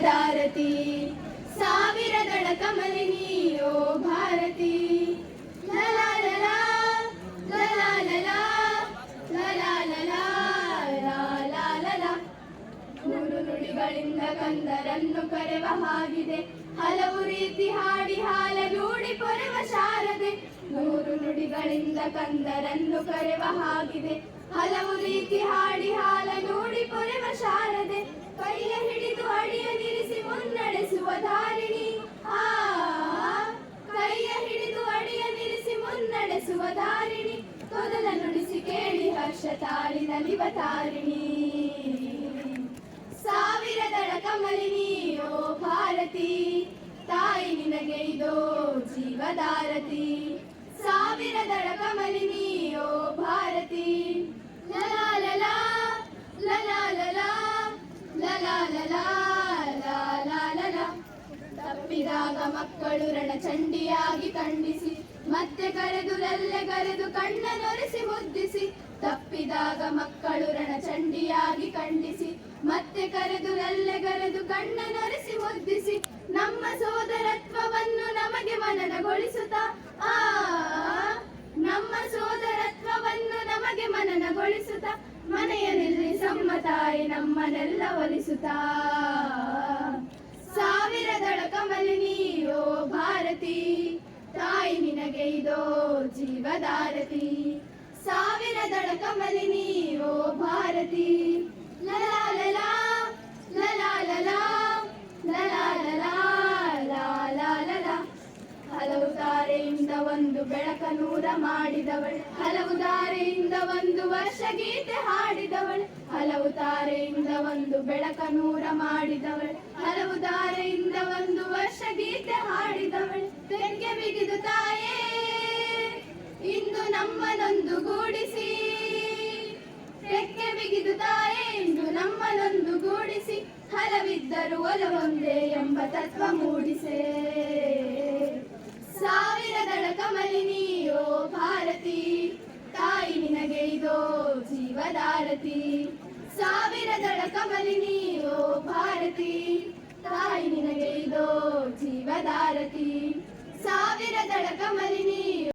ಜೀವದಾರತಿ ಸಾವಿರದಳ ಕಮಲಿನಿ ಓ ಭಾರತಿ ಲಲಾ ಲಲಾ ಲಲಾ ಲಲಾ ಲಲಾ ಲಲಾ ಲಲಾ ಲಲಾ. ನೂರು ನುಡಿಗಳಿಂದ ಕಂದರನ್ನು ಕರೆವ ಹಾಗಿದೆ, ಹಲವು ರೀತಿ ಹಾಡಿ ಹಾಲ ನೂಡಿ ಪೊರೆವ ಶಾರದೆ. ನೂರು ನುಡಿಗಳಿಂದ ಕಂದರನ್ನು ಕರೆವ ಹಾಗಿದೆ, ಹಲವು ರೀತಿ ಹಾಡಿ ಹಾಲ ನೂಡಿ ಪೊರೆವ ಶಾರದೆ. ಕೈಯ ಹಿಡಿದು ಅಡಿಯ ನಿರಿಸಿ ಮುನ್ನಡೆಸುವ ಧಾರಿಣಿ ಆ ಕೈಯ ಹಿಡಿದು ಅಡಿಯ ನಿರಿಸಿ ಮುನ್ನಡೆಸುವ ಧಾರಿಣಿ. ತೊದಲ ನುಡಿಸಿ ಕೇಳಿ ಹರ್ಷ ತಾಳಿ ನಲಿವ ತಾರಿಣಿ ಸಾವಿರದಳ ಕಮಲಿನಿ ಓ ಭಾರತಿ ತಾಯಿ ನಿನಗೆ ಇದೋ ಜೀವದಾರತಿ ಸಾವಿರದಳ ಕಮಲಿನಿ ಓ ಭಾರತಿ ಲಲಾ ಲಲಾ ಲಲಾ ಲಲಾ ಲಲಾ ಲಲಾ ಲಲಾ ಲಲಾ. ತಪ್ಪಿದಾಗ ಮಕ್ಕಳು ರಣಚಂಡಿಯಾಗಿ ಖಂಡಿಸಿ ಮತ್ತೆ ಕರೆದು ಲಲ್ಲೆಗರೆದು ಕಣ್ಣನೊರೆಸಿ ಮುದ್ದಿಸಿ. ತಪ್ಪಿದಾಗ ಮಕ್ಕಳು ರಣಚಂಡಿಯಾಗಿ ಖಂಡಿಸಿ ಮತ್ತೆ ಕರೆದು ಲಲ್ಲೆಗರೆದು ಕಣ್ಣನೊರೆಸಿ ಮುದ್ದಿಸಿ. ನಮ್ಮ ಸೋದರತ್ವವನ್ನು ನಮಗೆ ಮನನಗೊಳಿಸುತ್ತಾ ಆ ನಮ್ಮ ಸೋದರತ್ವವನ್ನು ನಮಗೆ ಮನನಗೊಳಿಸುತ್ತಾ ಮನೆಯಲ್ಲಿ ಸಮ್ಮತಾಯಿ ನಮ್ಮನ್ನೆಲ್ಲ ಒಲಿಸುತ್ತಾ. ಸಾವಿರದಳ ಕಮಲಿನಿ ಓ ಭಾರತಿ ತಾಯಿ ನಿನಗೆ ಇದೋ ಜೀವದಾರತಿ ಸಾವಿರದಳ ಕಮಲಿನಿ ಓ ಭಾರತಿ ಲಲಾ ಲಲಾ ಲಲಾ ಲಲಾ ಲಲಾ ಲಲಾ ಲಲಾ ಲಲಾ. ಹಲವು ತಾರೆಯಿಂದ ಒಂದು ಬೆಳಕ ನೂರ ಮಾಡಿದವಳು, ಹಲವು ದಾರೆಯಿಂದ ಒಂದು ವರ್ಷ ಗೀತೆ ಹಾಡಿದವಳು. ಹಲವು ತಾರೆಯಿಂದ ಒಂದು ಬೆಳಕ ನೂರ ಮಾಡಿದವಳು, ಹಲವು ದಾರೆಯಿಂದ ಒಂದು ವರ್ಷ ಗೀತೆ ಹಾಡಿದವಳು. ತೆಕ್ಕೆ ಬಿಗಿದು ತಾಯೇ ಇಂದು ನಮ್ಮನೊಂದು ಗೂಡಿಸಿ, ತೆಕ್ಕೆ ಬಿಗಿದು ತಾಯೇ ಇಂದು ನಮ್ಮನೊಂದು ಗೂಡಿಸಿ. ಹಲವಿದ್ದರೂ ಒಲವೊಂದೇ ಎಂಬ ತತ್ವ ಮೂಡಿಸೆ ಸಾವಿರದಳ ಕಮಲಿನಿ ಓ ಭಾರತಿ ತಾಯಿ ನಿನಗೆ ಇದೋ ಜೀವದಾರತಿ ಸಾವಿರದಳ ಕಮಲಿನಿ ಓ ಭಾರತಿ ತಾಯಿ ನಿನಗೆ ಇದೋ ಜೀವದಾರತಿ ಸಾವಿರದಳ ಕಮಲಿನಿ.